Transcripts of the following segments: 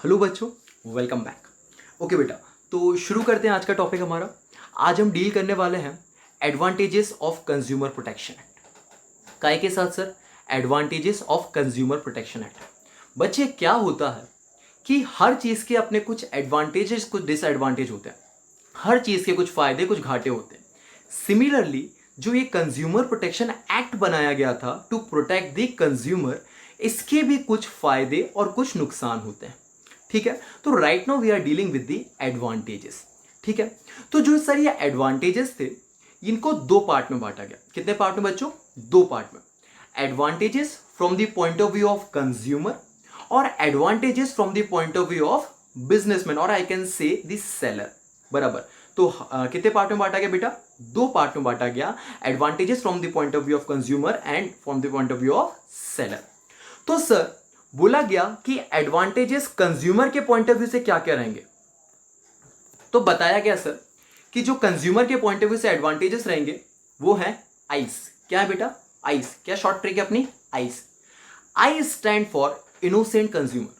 Hello बच्चों, welcome back. Okay बेटा, तो शुरू करते हैं आज का टॉपिक हमारा। आज हम डील करने वाले हैं advantages of consumer protection act. काय के साथ sir? Advantages of consumer protection act. बच्चे, क्या होता है कि हर चीज के अपने कुछ एडवांटेजेस, कुछ डिसएडवांटेज होते हैं। हर चीज के कुछ फायदे, कुछ घाटे होते हैं। सिमिलरली जो ये कंज्यूमर प्रोटेक्शन एक्ट बनाया गया था टू प्रोटेक्ट द कंज्यूमर, इसके भी कुछ फायदे और कुछ नुकसान होते हैं। ठीक है, तो right now we are dealing with the advantages. ठीक है, तो जो सर ये एडवांटेजेस थे, इनको दो पार्ट में बांटा गया। कितने पार्ट में बच्चों? दो पार्ट में। Advantages from the point of view of consumer और advantages from the point of view of businessman, और I can say the seller. बराबर। तो कितने पार्ट में बांटा गया बेटा? दो पार्ट में बांटा गया। Advantages from the point of view of consumer and from the point of view of seller. तो सर बोला गया कि एडवांटेजेस कंज्यूमर के पॉइंट ऑफ व्यू से क्या क्या रहेंगे। तो बताया गया सर कि जो कंज्यूमर के पॉइंट ऑफ व्यू से एडवांटेजेस रहेंगे वो है आइस। क्या है बेटा? आइस। क्या शॉर्ट ट्रिक है अपनी? ICE. I stand for innocent consumer,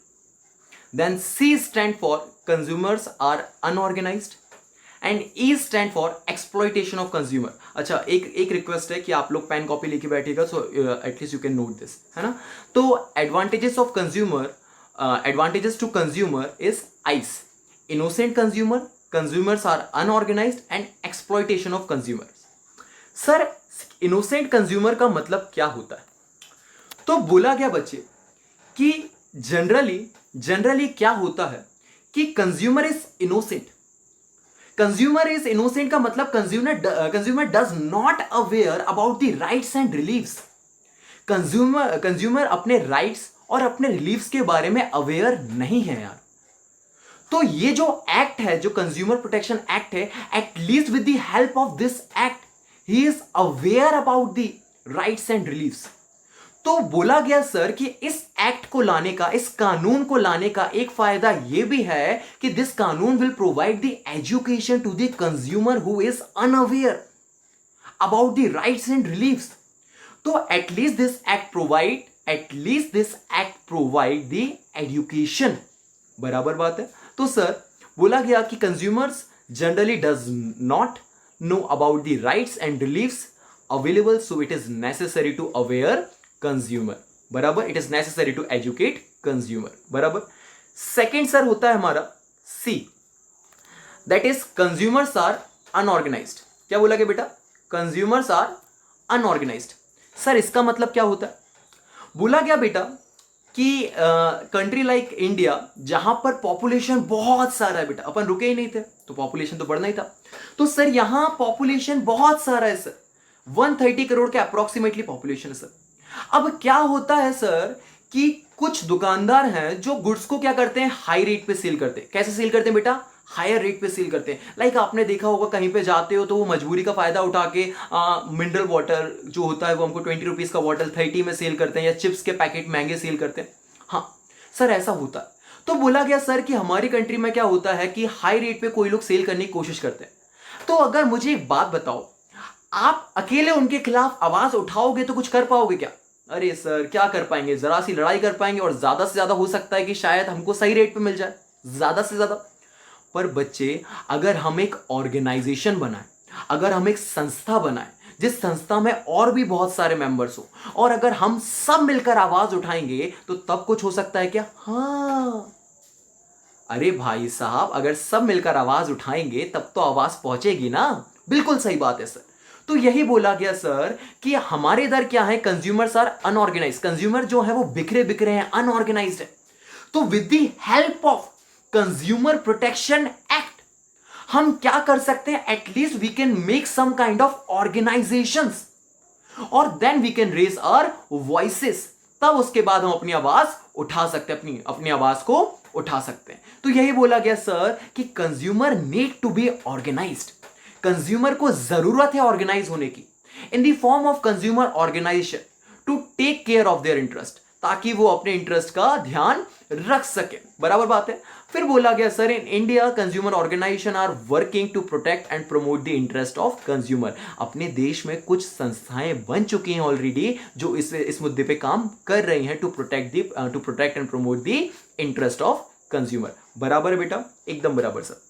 then C stand for consumers are unorganised and E stand for exploitation of consumer. अच्छा, एक रिक्वेस्ट है कि आप लोग पेन कॉपी लेके बैठिएगा, so at least you can note this, है ना। तो advantages of consumer, advantages to consumer is as, innocent consumer, consumers are unorganised and exploitation of consumer. Sir innocent consumer का मतलब क्या होता है? तो बोला गया बच्चे कि जनरली क्या होता है कि consumer is innocent. Consumer is innocent का मतलब consumer does not aware about the rights and relieves. Consumer अपने राइट्स और अपने रिलीव्स के बारे में अवेयर नहीं है यार। तो ये जो एक्ट है, जो कंज्यूमर प्रोटेक्शन एक्ट है, at least with the help of this act he is aware about the rights and reliefs. तो बोला गया सर कि इस एक्ट को लाने का, इस कानून को लाने का एक फायदा यह भी है कि दिस कानून will provide the education to the consumer who is unaware about the rights and reliefs. तो at least this act provide the education. बराबर बात है। तो सर बोला गया कि consumers generally does not know about the rights and reliefs available, so it is necessary to aware consumer. बराबर, it is necessary to educate consumer. बराबर। Second sir होता है हमारा C, that is consumers are unorganised. क्या बोला गया बेटा? Consumers are unorganised. Sir इसका मतलब क्या होता है? बोला गया बेटा कि कंट्री लाइक इंडिया, जहां पर पॉपुलेशन बहुत सारा है बेटा, अपन रुके ही नहीं थे तो पॉपुलेशन तो बढ़ना ही था। तो सर यहां पॉपुलेशन बहुत सारा है सर, 130 करोड़ के अप्रोक्सीमेटली पॉपुलेशन है सर। अब क्या होता है सर कि कुछ दुकानदार हैं जो गुड्स को क्या करते हैं, हाई रेट पे सेल करते हैं। कैसे सेल करते हैं बेटा? हायर रेट पे सेल करते हैं। लाइक आपने देखा होगा कहीं पे जाते हो तो वो मजबूरी का फायदा उठा के मिनरल वाटर जो होता है वो हमको 20 रुपीज का बॉटल 30 में सेल करते हैं, या चिप्स के पैकेट महंगे सेल करते हैं। हाँ सर ऐसा होता है। तो बोला गया सर कि हमारी कंट्री में क्या होता है कि हाई रेट पे कोई लोग सेल करने की कोशिश करते हैं। तो अगर मुझे एक बात बताओ, आप अकेले उनके खिलाफ आवाज उठाओगे तो कुछ कर पाओगे क्या? अरे सर क्या कर पाएंगे, जरा सी लड़ाई कर पाएंगे, और ज्यादा से ज्यादा हो सकता है कि शायद हमको सही रेट पे मिल जाए, ज्यादा से ज्यादा। पर बच्चे अगर हम एक ऑर्गेनाइजेशन बनाएं, अगर हम एक संस्था बनाएं जिस संस्था में और भी बहुत सारे मेंबर्स हो, और अगर हम सब मिलकर आवाज उठाएंगे तो तब कुछ हो सकता है क्या? हाँ अरे भाई साहब, अगर सब मिलकर आवाज उठाएंगे तब तो आवाज पहुंचेगी ना। बिल्कुल सही बात है सर। तो यही बोला गया सर कि हमारे इधर क्या है, कंज्यूमर्स आर अनऑर्गेनाइज्ड। कंज्यूमर जो है वो बिखरे बिखरे हैं, अनऑर्गेनाइज्ड है। तो with the help of consumer protection act हम क्या कर सकते हैं? At least we can make some kind of organisations और then we can raise our voices. तब उसके बाद हम अपनी आवाज उठा सकते हैं, अपनी आवाज को उठा सकते हैं। तो यही बोला गया सर कि consumer need to be organised. Consumer को जरूरत है ऑर्गेनाइज होने की, in the form of consumer organisation to take care of their interest, ताकि वो अपने इंटरेस्ट का ध्यान रख सके। बराबर बात है। फिर बोला गया sir in India consumer organisation are working to protect and promote the interest of consumer. अपने देश में कुछ संस्थाएं बन चुकी हैं ऑलरेडी जो इस मुद्दे पे काम कर रही हैं to protect and promote the interest of consumer. बराबर है बेटा, एकदम बराबर सर।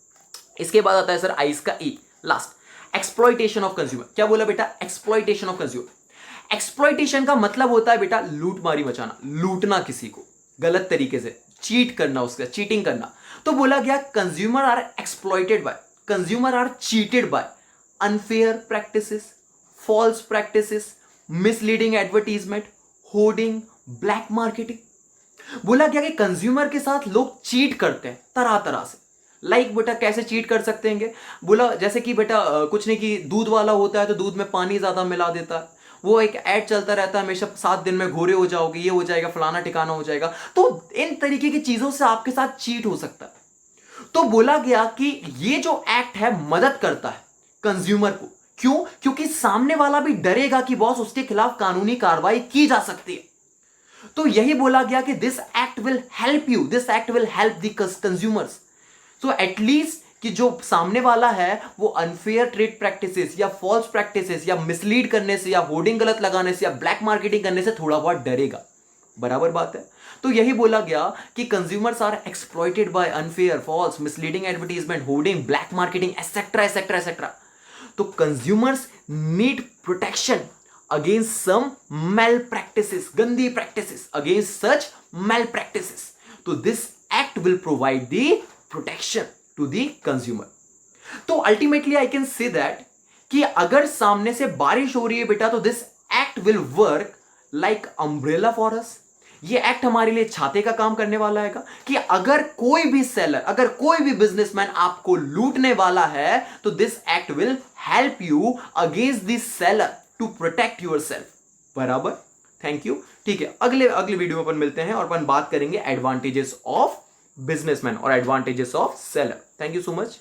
इसके बाद आता है सर आइस का ई, लास्ट, एक्सप्लॉइटेशन ऑफ कंज्यूमर। क्या बोला बेटा? Exploitation of consumer. एक्सप्लॉइटेशन का मतलब होता है बेटा लूट मारी मचाना, लूटना किसी को गलत तरीके से, चीट करना, उसका चीटिंग करना। तो बोला गया consumer are exploited by, consumer are cheated by unfair practices, false practices, misleading advertisement, hoarding, black marketing. बोला गया कि कंज्यूमर के साथ लोग चीट करते हैं तरह तरह से। लाइक बेटा कैसे चीट कर सकते हैं? बोला जैसे कि बेटा कुछ नहीं कि दूध वाला होता है तो दूध में पानी ज्यादा मिला देता है, वो एक ऐड चलता रहता है हमेशा, 7 दिन में घोरे हो जाओगे, ये हो जाएगा, फलाना ठिकाना हो जाएगा। तो इन तरीके की चीजों से आपके साथ चीट हो सकता है। तो बोला गया कि ये जो एक्ट है मदद करता है कंज्यूमर को। क्यों? क्योंकि सामने वाला भी डरेगा कि बॉस उसके खिलाफ कानूनी कार्रवाई की जा सकती है। तो यही बोला गया कि this act will help you, this act will help the consumers. So at least कि जो सामने वाला है वो अनफेयर ट्रेड प्रैक्टिसेस या फॉल्स प्रैक्टिसेस या मिसलीड करने से या होर्डिंग गलत लगाने से या ब्लैक मार्केटिंग करने से थोड़ा बहुत डरेगा। बराबर बात है। तो यही बोला गया कि consumers are exploited by unfair, false, misleading advertisement, hoarding, black marketing etcetera etcetera etcetera. तो consumers need protection against some malpractices, गंदी practices, against such malpractices. तो this act will provide the protection to the consumer. तो ultimately I can say that कि अगर सामने से बारिश हो रही है बेटा तो this act will work like umbrella for us. ये एक्ट हमारे लिए छाते का काम करने वाला है कि अगर कोई भी सेलर, अगर कोई भी बिजनेसमैन आपको लूटने वाला है तो this act will help you against this seller to protect yourself. बराबर, थैंक यू। ठीक है, अगले वीडियो में अपन मिलते हैं और अपन बात करेंगे एडवांटेजेस ऑफ बिजनेसमैन और advantages of seller. Thank you so much.